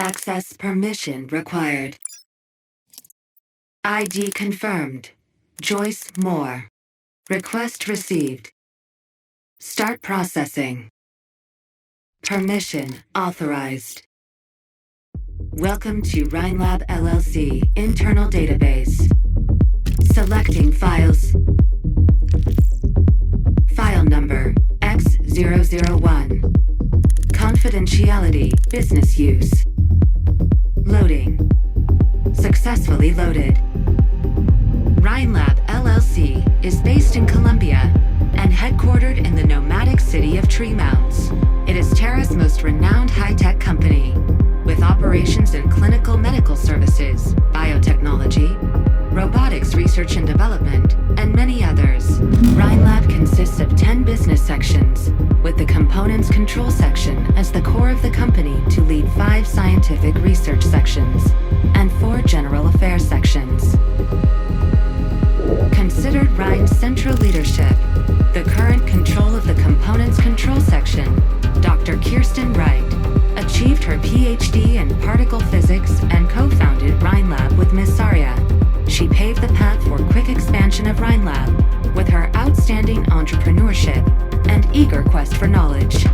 Access permission required. ID confirmed. Joyce Moore. Request received. Start processing. Permission authorized. Welcome to Rhine Lab LLC internal database. Selecting files. File number X001. Confidentiality, business use. Loading. Successfully loaded. Rhine Lab LLC is based in Colombia and headquartered in the nomadic city of Tree Mounds. It is Terra's most renowned high-tech company, with operations in clinical medical services, biotechnology, robotics research and development, and many others. Rhine Lab consists of 10 business sections, with the components control section as the core of the company to lead 5 scientific research sections and 4 general affairs sections. Considered Rhine's central leadership, the current control of the components control section, Dr. Kirsten Wright, achieved her PhD in particle physics and co-founded Rhine Lab with Ms. Saria. She paved the path for quick expansion of Rhine Lab with her outstanding entrepreneurship and eager quest for knowledge.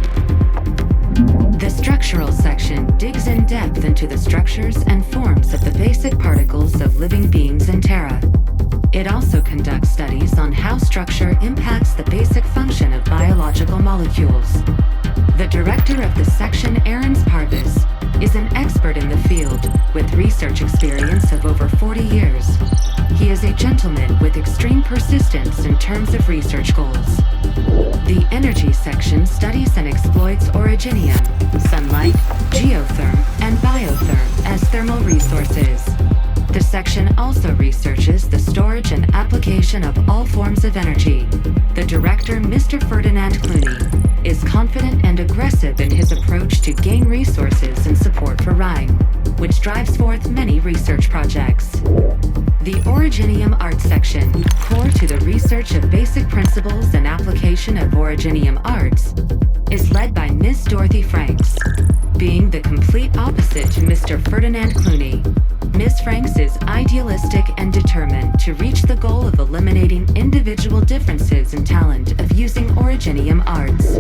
The structural section digs in depth into the structures and forms of the basic particles of living beings in Terra. It also conducts studies on how structure impacts the basic function of biological molecules. The director of the section, Aaron Parvis, is an expert in the field with research experience of over 40 years. He is a gentleman with extreme persistence in terms of research goals. The energy section studies and exploits originium, sunlight, geotherm, and biotherm as thermal resources. The section also researches the storage and application of all forms of energy. The director, Mr. Ferdinand Clooney, is confident and aggressive in his approach to gain resources and support for Rhine, which drives forth many research projects. The Originium Art section, core to the research of basic principles and application of Originium arts, is led by Ms. Dorothy Franks. Being the complete opposite to Mr. Ferdinand Clooney, Ms. Franks is idealistic and determined to reach the goal of eliminating individual differences in talent of using Originium arts.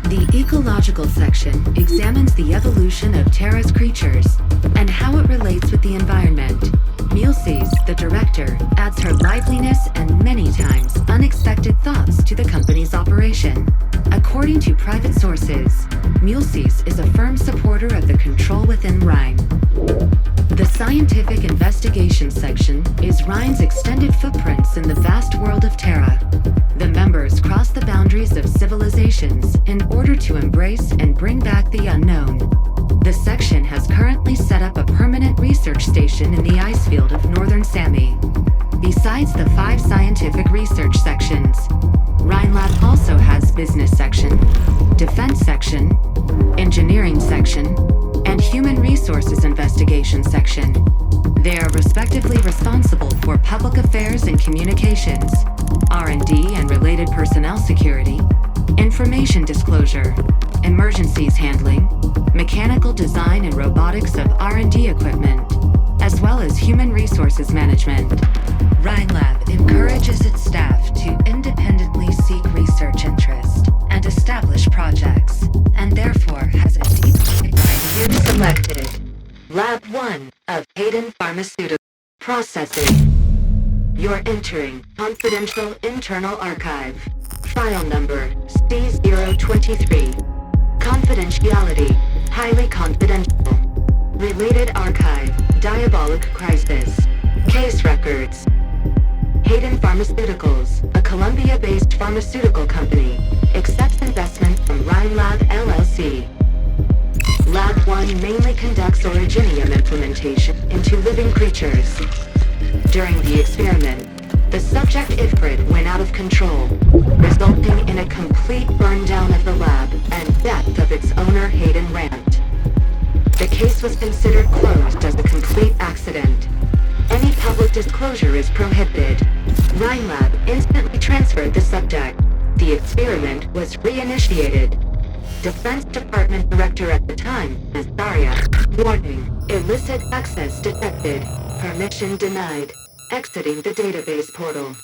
The ecological section examines the evolution of Terra's creatures and how it relates with the environment. Mulesys, the director, adds her liveliness and many times unexpected thoughts to the company's operation. According to private sources, Mulesys is a firm supporter of the control within Rhine. The scientific investigation section is Rhine's extended footprints in the vast world of Terra. The members cross the boundaries of civilizations in order to embrace and bring back the unknown. The section has currently set up a permanent research station in the ice field of northern Sami. Besides the 5 scientific research sections, Rhine Lab also has business section, defense section, engineering section, and human resources investigation section. They are respectively responsible for public affairs and communications, R&D and related personnel security, information disclosure, emergencies handling, mechanical design and robotics of R&D equipment, as well as human resources management. Rhine Lab encourages its staff to independently seek research interest and establish projects, and therefore has a deep you've selected Lab 1 of Hayden Pharmaceutical Processing. You're entering confidential internal archive. File number C023. Confidentiality, highly confidential. Related archive, diabolic crisis. Case records. Hayden Pharmaceuticals, a Colombia-based pharmaceutical company, accepts investment from Rhine Lab LLC. Lab 1 mainly conducts Originium implementation into living creatures. During the experiment, the subject Ifrit went out of control, resulting in a complete burn down of the lab and death of its owner Hayden Rant. The case was considered closed as a complete accident. Any public disclosure is prohibited. Rhine Lab instantly transferred the subject. The experiment was reinitiated. Defense Department Director at the time, Nazaria. Warning. Illicit access detected. Permission denied. Exiting the database portal.